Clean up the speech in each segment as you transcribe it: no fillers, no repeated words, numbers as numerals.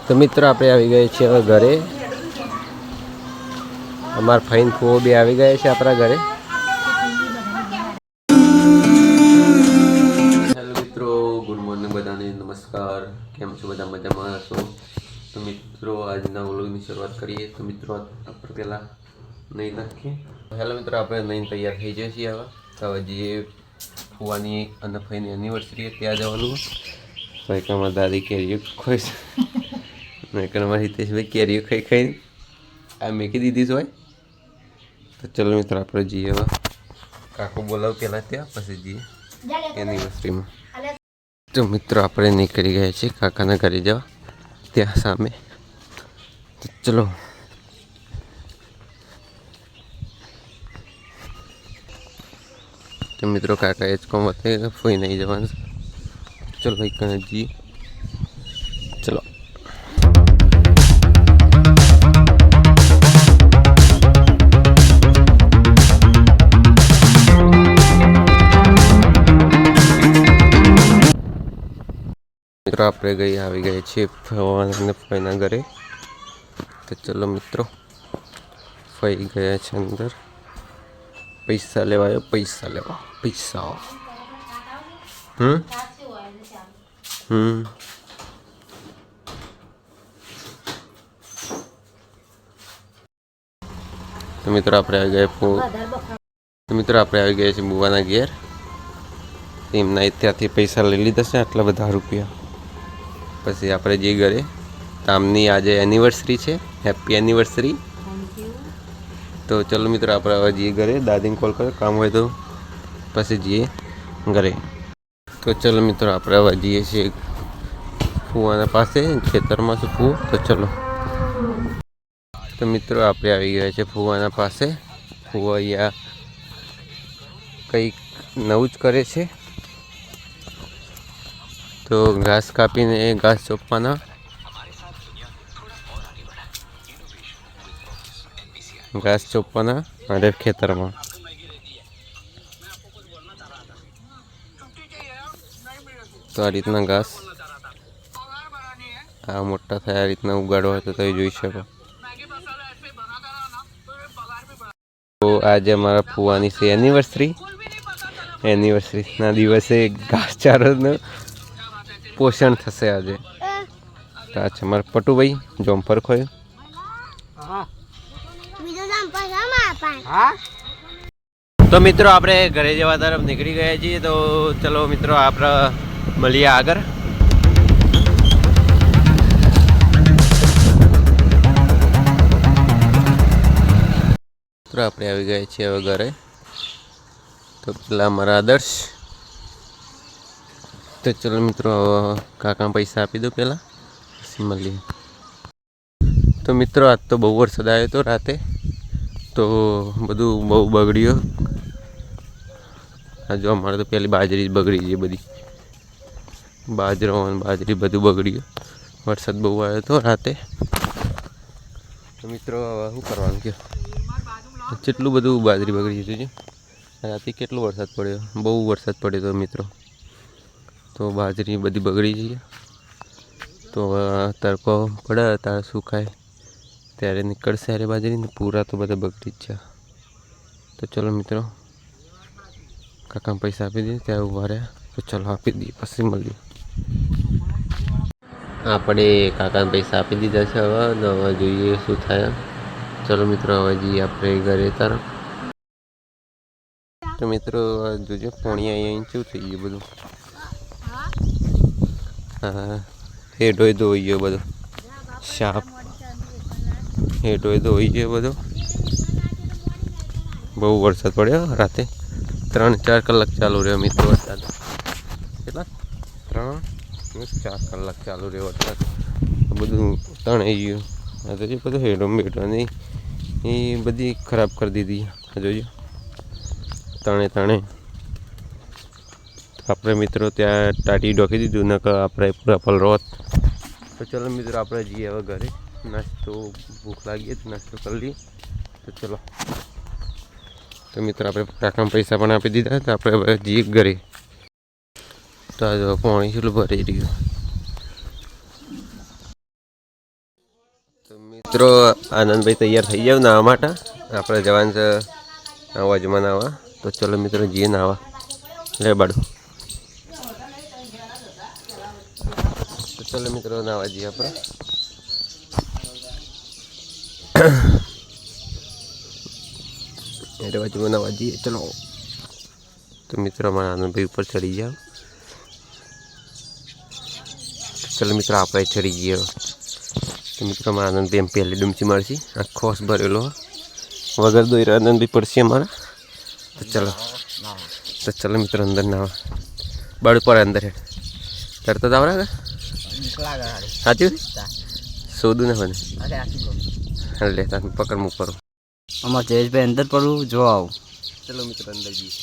તો મિત્રો આપણે આવી ગયે છીએ હવે ઘરે. અમારા ફઈન ફુઓ બી આવી ગયા છે આપણા ઘરે. હેલો મિત્રો, ગુડ મોર્નિંગ બધાને, નમસ્કાર. કેમ છો બધા? મજામાં હશો? તો મિત્રો આજના વ્લોગની શરૂઆત કરીએ. તો મિત્રો આપણે પહેલાં નહીં નાખીએ. હેલો મિત્રો, આપણે નહીં તૈયાર થઈ જઈએ છીએ. હવે જે ફુવાની અને ફઈની એનિવર્સરી ત્યાં જવાનું. ભાઈ દાદી કેરીઓ ખોઈશ નહીં કે અમારી હિતેશભાઈ કેરીઓ ખાઈ ખાઈ આ મેકી દીધી હોય. તો ચલો મિત્રો આપણે જઈએ. હવે કાકો બોલાવ પહેલાં ત્યાં પછી જઈએ એનિવર્સરીમાં. તો મિત્રો આપણે નીકળી ગયા છીએ કાકાના ઘરે જવા, ત્યાં સામે. તો ચલો તો મિત્રો કાકા એ જ કોમ હતા, ફોઈ નહીં જવાનું. ચલો ભાઈ કને જઈએ. ચલો મિત્રો આપણે આવી ગયા છીએ ફઈના ઘરે. તો ચલો મિત્રો, ફઈ ગયા છે અંદર પૈસા લેવાયો. પૈસા લેવા પૈસા. તો મિત્રો આપણે આવી ગયા છીએ બુવાના ઘેર. એમના ત્યાંથી પૈસા લઈ લીધા છે, આટલા બધા રૂપિયા. પછી આપણે જે ઘરે તામની આજે એનિવર્સરી છે, હેપી એનિવર્સરી. તો ચલો મિત્રો આપણે હવે જઈએ ઘરે. દાદીને કોલ કર્યો, કામ હોય તો પછી જઈએ ઘરે. તો ચલો મિત્રો આપણે હવે જઈએ છીએ ફુવાના પાસે, ખેતરમાં છે ફુવો. તો ચલો. તો મિત્રો આપણે આવી ગયા છે ફુવાના પાસે. ફુવો અહીંયા કંઈક નવું જ કરે છે. તો ઘાસ કાપીને ઘાસ ચોપવાના. ઘાસ ચોપવાના અને ખેતરમાં. તો આ રીતના ઘાસ આ મોટા થાય આ રીતના ઉગાડવા હોય તો તમે જોઈ શકો. તો આજે અમારા ફુવાની છે એનિવર્સરીના દિવસે ઘાસચારાનું પોષણ થશે આજે. તો આ છે મારા પટુભાઈ જોમફર ખોયું. તો મિત્રો આપણે ઘરે જવા તરફ નીકળી ગયા છીએ. તો ચલો મિત્રો આપણે મળીએ આગળ. મિત્રો આપણે આવી ગયા છીએ હવે ઘરે. તો પેલા મારા આદર્શ. તો ચલો મિત્રો કાકા પૈસા આપી દો પહેલાં, પછી મળીએ. તો મિત્રો આજ તો બહુ વરસાદ આવ્યો હતો રાતે. તો બધું બહુ બગડ્યું. આ જો અમારે તો પેલી બાજરી બગડી ગઈ, બધી બાજરો અને બાજરી બધું બગડ્યું. વરસાદ બહુ આવ્યો હતો રાતે. તો મિત્રો શું કરવાનું કે કેટલું બધું બાજરી બગડી ગયું છે. રાતે કેટલો વરસાદ પડ્યો, બહુ વરસાદ પડ્યો હતો મિત્રો. તો બાજરી બધી બગડી ગઈ. તો તડકો પડે ત્યારે સુકાય ત્યારે નીકળશે અરે બાજરી ને. પૂરા તો બધા બગડી જ છે. તો ચલો મિત્રો કાકા પૈસા આપી દઈએ, ત્યાં ઉભા રહ્યા. તો ચલો આપી દઈએ, પછી મળીએ. આપણે કાકાને પૈસા આપી દીધા છે. હવે જોઈએ શું થાય. ચલો મિત્રો હવે જઈએ આપણે ઘરે તરફ. તો મિત્રો જોજો પાણી અહીંયા શું થઈ ગયું બધું. હા હેઠોય ધોઈ ગયો બધો, શાપ હેઠોય ધોઈ ગયો બધો. બહુ વરસાદ પડ્યો રાતે. 3-4 કલાક ચાલુ રહ્યો મિત્રો વરસાદ. કેટલા 3-4 કલાક ચાલુ રહ્યો વરસાદ. બધું તણાઈ ગયું. આ તો બધું હેડો બેઠો નહીં એ બધી ખરાબ કરી દીધી. જોજો તણે આપણે મિત્રો ત્યાં ટાટી ઢોકી દીધું, નકર આપણે પૂરા પલરોત. તો ચલો મિત્રો આપણે જઈએ હવે ઘરે. નાસ્તો ભૂખ લાગીએ તો નાસ્તો કરી લઈએ. તો ચલો. તો મિત્રો આપણે કાકાને પૈસા પણ આપી દીધા. તો આપણે હવે જઈએ ઘરે. તો આ પાણી કેટલું ભરી રહ્યું. તો મિત્રો આનંદભાઈ તૈયાર થઈ જાવ નાવા માટે. આપણે જવાનું છે અવાજમાં નાવા. તો ચલો મિત્રો જઈએ નાવા. લે બાળું. તો ચલો મિત્રો નાવા જઈએ આપણે. એટલે બાજુમાં નાવા જઈએ ચલો. તો મિત્રો અમારા આનંદભાઈ ઉપર ચડી જાઓ. ચલો મિત્રો આપણે ચડી જઈએ. તો મિત્રો અમારા આનંદભાઈ એમ પહેલી ડૂમચી મારશી. આ ખોસ ભરેલો વગર દોઈ આનંદભાઈ પડશે અમારા. તો ચલો મિત્રો અંદર નાવા. બળ પર અંદર હેડ તરત જ આવરા સાચું સોદું ના બને લે તાર પકડ મુક પર. અમારે જયેશભાઈ અંદર પડવું જો આવું. ચલો મિત્રો અંદર જઈએ.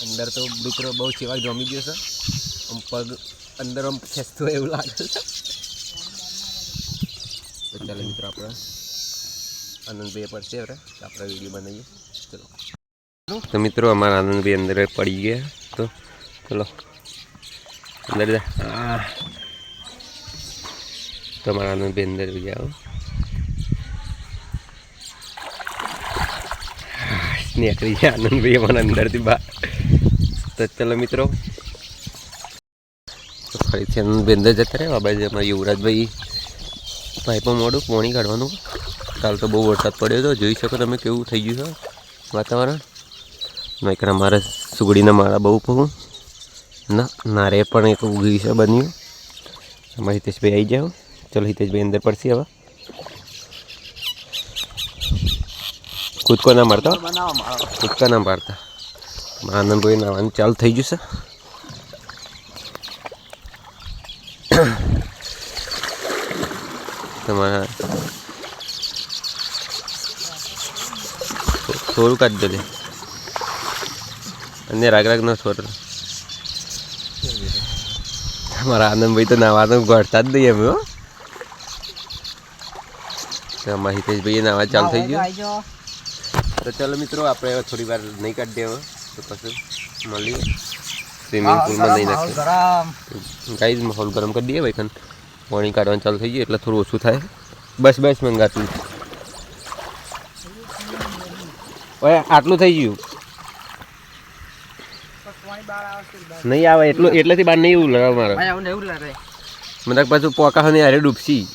અંદર તો મિત્રો બહુ સેવા જમી ગયો છે. આમ પગ અંદર આમ ખેંચતો એવું લાગે છે. તો ચાલો મિત્રો આપણે આનંદભાઈ પડશે હવે આપણે વિડીયો બનાવીએ. ચલો તો મિત્રો અમારા આનંદભાઈ અંદર પડી ગયા. તો ચલો અંદર જા. તો અમારા આનંદભાઈ અંદર જાઓ. નીકળી ગયા આનંદભાઈ અમારા અંદરથી બહાર. તો ચલો મિત્રો તો ફરીથી આનંદભાઈ અંદર જતા રહ્યા. આ બાજુ અમારા યુવરાજભાઈ પાઇપમાં મોડું પાણી કાઢવાનું. કાલ તો બહુ વરસાદ પડ્યો હતો. જોઈ શકો તમે કેવું થઈ ગયું છે વાતાવરણ. નહીકર અમારે સુગડીના માળા બહુ પહું નારે પણ એક ઉગી છે બન્યું. અમારા હિતેશભાઈ આવી જાઓ. ચલો હિતેશભાઈ અંદર પડશે હવે. કૂદકો ના મારતા કૂદકા ના મારતા. આનંદભાઈ નાવાનું ચાલુ થઈ ગયું છે. તમારા થોડું કાઢી દો લે. અને રાગ નો છોડ. અમારા આનંદભાઈ તો નાવાનું ગળતા જ નહીં અમે. અમારા હિતેશભાઈ નાવા ચાલુ થઈ ગયું. તો ચાલો મિત્રો આપણે થોડી વાર નહીં કાઢીએ હવે. તો પછી મળીએ સ્વિમિંગ પુલમાં નહીં નાખીએ. ગાઈઝ માહોલ ગરમ કરી દઈએ ભાઈ. પાણી કાઢવાનું ચાલુ થઈ ગયું એટલે થોડું ઓછું થાય. બસ મંગાતું ઓય આટલું થઈ ગયું. નહીં આવે એટલેથી બહાર નહીં એવું લગાવ મારે. મને પાછું પોકા ને હારે ડૂબસી.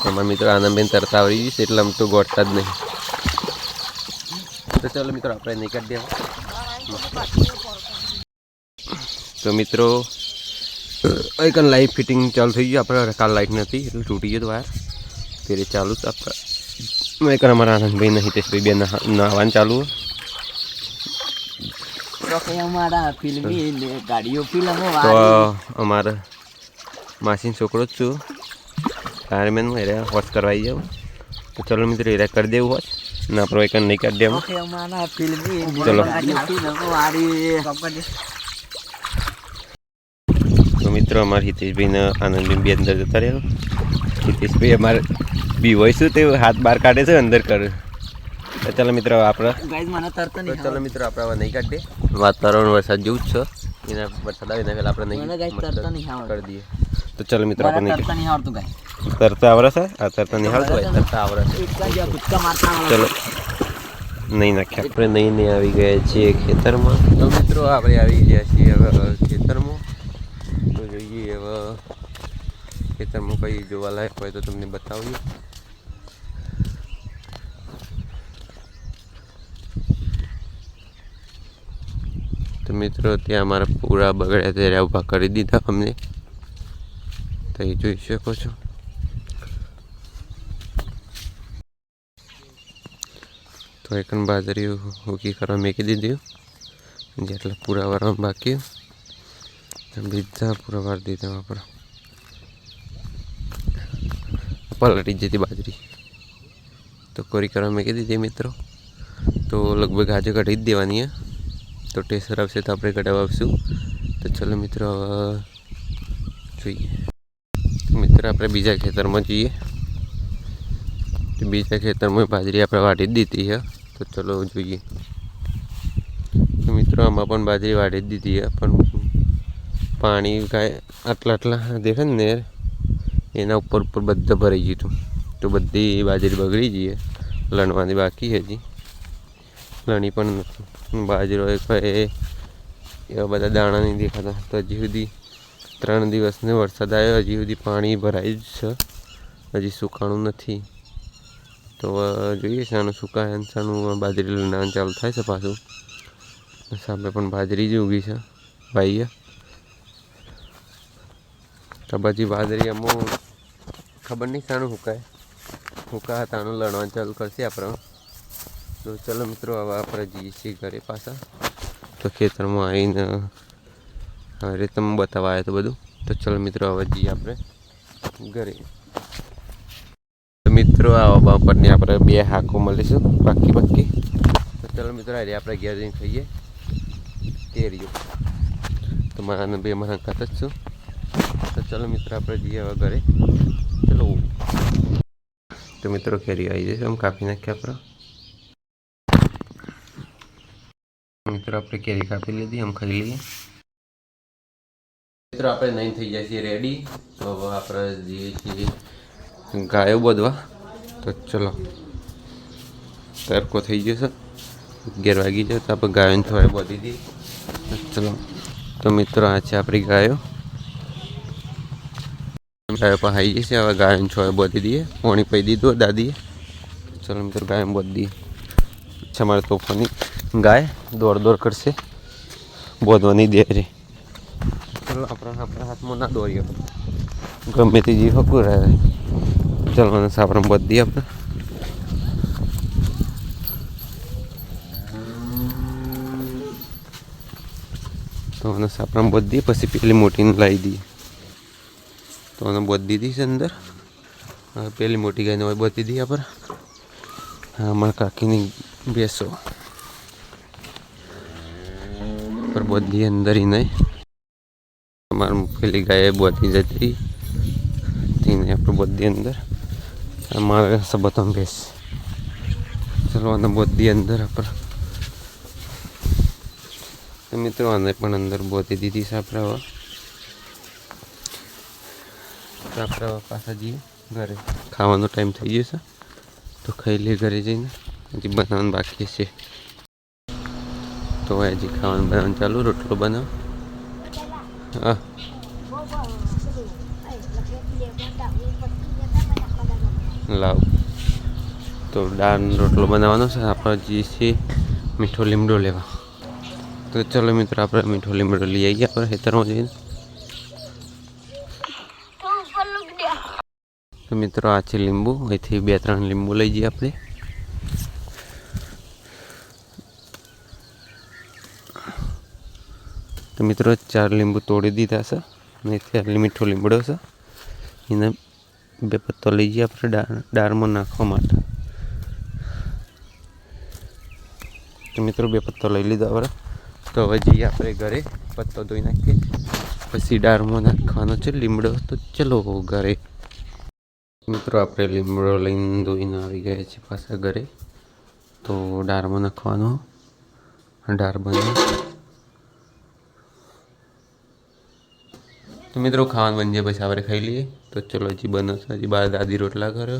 અમારા મિત્રો આનંદબેન તરતા આવડી જઈશ એટલે આમ તો ગોઠતા જ નહીં. તો ચાલો મિત્રો આપણે નહીં કાઢી દેવા. તો મિત્રો એક લાઈટ ફિટિંગ ચાલુ થઈ ગયું. આપણે કાલ લાઈટ નથી એટલે તૂટી ગયો વાયર. ફેર ચાલુ જ આપણે એક અમારા આનંદભાઈ ને હિતેશભાઈ બે નાવાનું ચાલુ. તો અમારે માસીનો છોકરો જ છું. ફાયરમેન હું એરા વોચ કરવા આવી જાઉં. તો ચલો મિત્રો એરા કરી દેવું હોત ને આપણો એક નહીં કાઢી દેવું. ચલો તો મિત્રો અમારા હિતેશભાઈને આનંદબેન બે અંદર જતા રહ્યો. હિતેશભાઈ અમારે બી હોય શું તે હાથ બહાર કાઢે છે અંદર કરે. તો ચાલો મિત્રો આપણે ચાલો મિત્રો આપણે હવે નહીં કાઢીએ. વાતાવરણ વરસાદ જેવું જ છે. એના વરસાદ આવે એના પહેલાં આપણે નહીં કરી દઈએ. તો ચાલો મિત્રો આપણે તરતા આવડે છે. આ તરતા નહીં આવડતું હોય તરતા આવડે છે. ચલો નહીં નાખ્યા. આપણે નહીં આવી ગયા છીએ ખેતરમાં. તો મિત્રો આપણે આવી ગયા છીએ હવે ખેતરમાં. તો જોઈએ હવે ખેતરમાં કઈ જોવાલાયક હોય તો તમને બતાવીએ. તો મિત્રો ત્યાં અમારા પૂરા બગડ્યા ત્યારે ઊભા કરી દીધા અમને. તો એ જોઈ શકો છો. તો એક બાજરી ઉગી કરવા મેકી દીધી. જેટલા પૂરા વારવા બાકી બીજા પૂરા વાર દીધા આપણે. પલટી જતી બાજરી તો કોરી કરવા મેકી દીધી મિત્રો. તો લગભગ આજે કઢી જ દેવાની છે. તો ટેસ્ટર આવશે તો આપણે કઢાવવા આવશું. તો ચલો મિત્રો જોઈએ. મિત્રો આપણે બીજા ખેતરમાં જઈએ. બીજા ખેતરમાં બાજરી આપણે વાટી જ દીધી છે. તો ચલો જોઈએ. તો મિત્રો આમાં પણ બાજરી વાટી જ દીધી છે, પણ પાણી કાંઈ આટલા દેખાય ને એના ઉપર બધા ભરાઈ ગયું હતું. તો બધી બાજરી બગડી જઈએ. લણવાની બાકી હજી લણી પણ નથી. બાજરો એવા બધા દાણા નહીં દેખાતા. તો હજી સુધી 3 દિવસને વરસાદ આવ્યો, હજી સુધી પાણી ભરાય જ છે. હજી સુકાણું નથી. તો જોઈએ શાનું સુકાય શાનું બાજરી લણવાનું ચાલુ થાય છે પાછું. સામે પણ બાજરી જ ઉગી છે ભાઈએ. તો પછી બાજરી અમુક ખબર નહીં શાનું હુકા તાનું લણવાનું ચાલુ કરશે આપણે. તો ચલો મિત્રો હવે આપણે જઈએ છીએ ઘરે પાછા. તો ખેતરમાં આવીને હવે તમે બતાવવા આવ્યા તો બધું. તો ચલો મિત્રો હવે જઈએ આપણે ઘરે. તો મિત્રો આ બપોરની આપણે 2 હાકો મળીશું પાકી. તો ચલો મિત્રો આપણે ઘેર જઈને ખાઈએ કેરીઓ. તો મારા 2 મારા કાત જ છું. તો ચલો મિત્રો આપણે જઈએ હવે ઘરે. ચલો તો મિત્રો કેરી આવી જશે. આમ કાપી નાખીએ આપણે. મિત્રો આપણે કેરી કાપી લીધી. આમ ખાઈ લઈએ. મિત્રો આપણે નહીં થઈ જાય છે રેડી. તો હવે આપણે જઈએ છીએ ગાયો બધવા. તો ચલો તરકો થઈ ગયો છે. 11 વાગી જાય તો આપણે ગાયોને થોડી બધી દી. ચલો તો મિત્રો આ છે આપણી ગાયો પર આવી જશે. હવે ગાયોને થોડી બધી દઈએ. પાણી પી દીધું દાદીએ. ચલો મિત્રો ગાય બધી દઈએ. છે મારે તોફાની ગાય દોડ કરશે. બોધવાની દે રે. ચલો આપણા હાથમાં ના દોરીએ. ગમે તે જે હકું રહે. ચલો અને સાપરામાં બોધ દઈએ આપણે. તો અને સાપરામાં બોધ દઈએ. પછી પેલી મોટીને લાવી દઈએ. તો એને બોધ દીધી છે અંદર. હવે પેલી મોટી ગાયને હવે બોધી દઈએ આપણે. હા અમારા કાકીની બેસો પર બોધી અંદર નહીં. અમારે પેલી ગાય બોધી જતી તેને આપણે બોધી અંદર. અમારે સબતમ બેસ. ચલો આને બોધી અંદર આપણે. તો મિત્રો આને પણ અંદર બોધી દીધી છે આપણે. હવે તો આપણે પાછા જઈએ ઘરે. ખાવાનો ટાઈમ થઈ જશે તો ખાઈ લઈએ ઘરે જઈને. હજી બનાવવાનું બાકી છે. તો હજી બનાવવાનું ચાલુ. રોટલો બનાવ. હા લાવ. તો દાળ રોટલો બનાવવાનો છે. આપણે જઈએ છીએ મીઠો લીમડો લેવા. તો ચલો મિત્રો આપણે મીઠો લીમડો લઈ આવીએ આપણે ખેતરમાં જઈને. તો મિત્રો આ છે લીંબુ. અહીંથી 2-3 લીંબુ લઈ જઈએ આપણે. તો મિત્રો 4 લીંબુ તોડી દીધા છે. અહીંથી મીઠો લીમડો છે. એને 2 પત્તો લઈ જઈએ આપણે દાળમાં નાખવા માટે. તો મિત્રો 2 પત્તો લઈ લીધો આપણે. તો હવે જઈએ આપણે ઘરે. પત્તો ધોઈ નાખીએ પછી દાળમાં નાખવાનો છે લીમડો. તો ચલો ઘરે. મિત્રો આપણે લીમડો લઈને ધોઈને આવી ગયા છીએ પાછા ઘરે. તો દાળમાં નાખવાનો. દાળ બને તો મિત્રો ખાવાનું બની જાય પછી આપણે ખાઈ લઈએ. તો ચલો હજી બને છે. હજી બાર દાદી રોટલા કરે.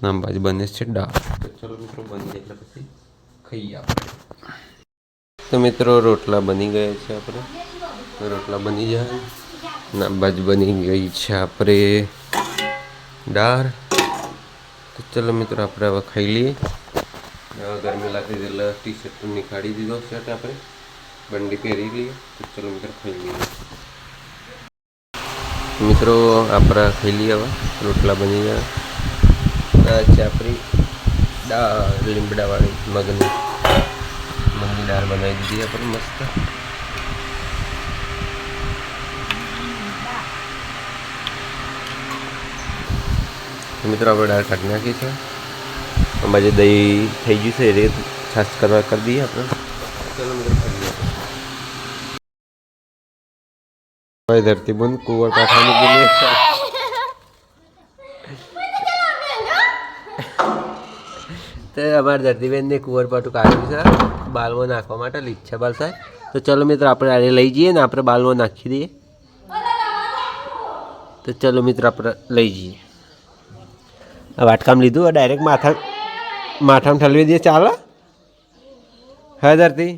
નામ બાજુ બને છે દાળ. તો ચલો મિત્રો બની જાય એટલે પછી ખાઈએ આપણે. તો મિત્રો રોટલા બની ગયા છે આપણે. રોટલા બની જાય. નામ બાજુ બની ગઈ છે આપણે દાળ. તો ચલો મિત્રો આપણે હવે ખાઈ લઈએ. હવે ગરમી લાગતી એટલે ટી-શર્ટ પણ નીકાળી દીધો શર્ટ આપણે. બંડી પહેરી લઈએ. તો ચલો મિત્રો ખાઈ લઈએ. મિત્રો આપણે ખાઈ લઈએ. હવે રોટલા બની ગયા. આ છે આપણી દાળ લીમડાવાળી મગની દાળ બનાવી દીધી આપણે મસ્ત. મિત્રો આપણે દાળ કાઢી નાખી છે. બાજુ દહીં થઈ ગયું છે. એ છાશ કરવા કરી દઈએ આપણે. ચલો મિત્રો ખાઈ લઈએ. ધરતી બંધ કુંવર કાંઠા મૂકી તો અમારા ધરતીબેનને કુંવરપાટું કાઢ્યું છે બાલમાં નાખવા માટે લીચ્છા બાલ થાય. તો ચલો મિત્રો આપણે આને લઈ જઈએ ને આપણે બાલમાં નાખી દઈએ. તો ચલો મિત્રો આપણે લઈ જઈએ. આ વાટકામ લીધું ડાયરેક્ટ માથામાં ઠલવી દઈએ ચાલે. હા ધરતી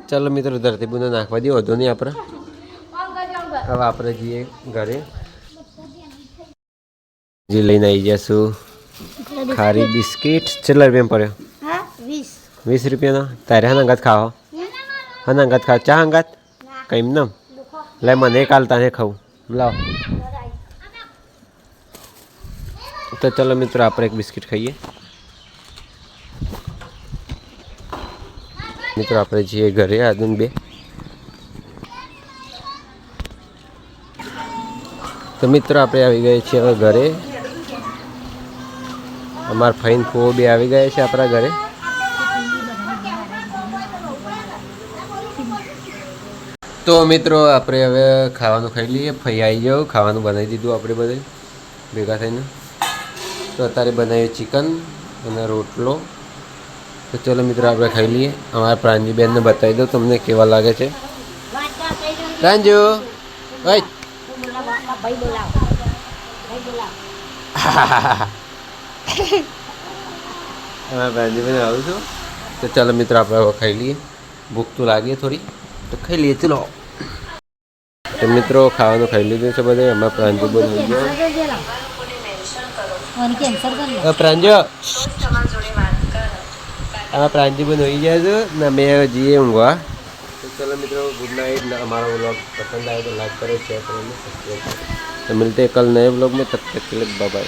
ચાલો મિત્રો ધરતીબુને નાખવા દઈએ વધુ નહીં આપણે. હવે આપણે જઈએ ઘરે જે લઈને આવી જઈશું ખારી બિસ્કીટ. કેટલા રૂપિયા પડ્યો? 20 રૂપિયાનો. તારે હા અંગાત ખાવો? હા અંગાત ખાવ? ચા અંગાત કઈ ન લે મને કાલ તાને ખાવું લાવ. તો ચલો મિત્રો આપણે એક બિસ્કીટ ખાઈએ. મિત્રો આપણે જઈએ ઘરે આદુન બે. તો મિત્રો આપણે આવી ગયા છીએ હવે ઘરે. અમારા ફઈન ફૂવો બે આવી ગયા છે આપણા ઘરે. તો મિત્રો આપણે હવે ખાવાનું ખાઈ લઈએ. ફઈ આવી જાઓ, ખાવાનું બનાવી દીધું આપણે બધે ભેગા થઈને. તો અત્યારે બનાવીએ ચિકન અને રોટલો. તો ચલો મિત્રો આપણે ખાઈ લઈએ. અમારા પ્રાંજુબેનને બતાવી દો તમને કેવા લાગે છે. પ્રાંજુ ઓય અમારા પ્રાંજુબેન આવું છું. તો ચાલો મિત્રો આપણે હવે ખાઈ લઈએ. ભૂખ તો લાગી થોડી તો ખાઈ લઈએ. ચલો તો મિત્રો ખાવાનું ખાઈ લીધું છે બધે. અમારા પ્રાંજુબેન પ્રાંજુ આમાં પ્રાંતિબેન હોઈ જાય છે ને અમે જઈએ ઊંઘવા. તો ચલો મિત્રો ગુડ नाइट. हमारा व्लॉग पसंद आए तो लाइक करें, शेयर करें, सब्सक्राइब करें. तो मिलते हैं कल नए व्लॉग में. तब तक के लिए बाय बाय.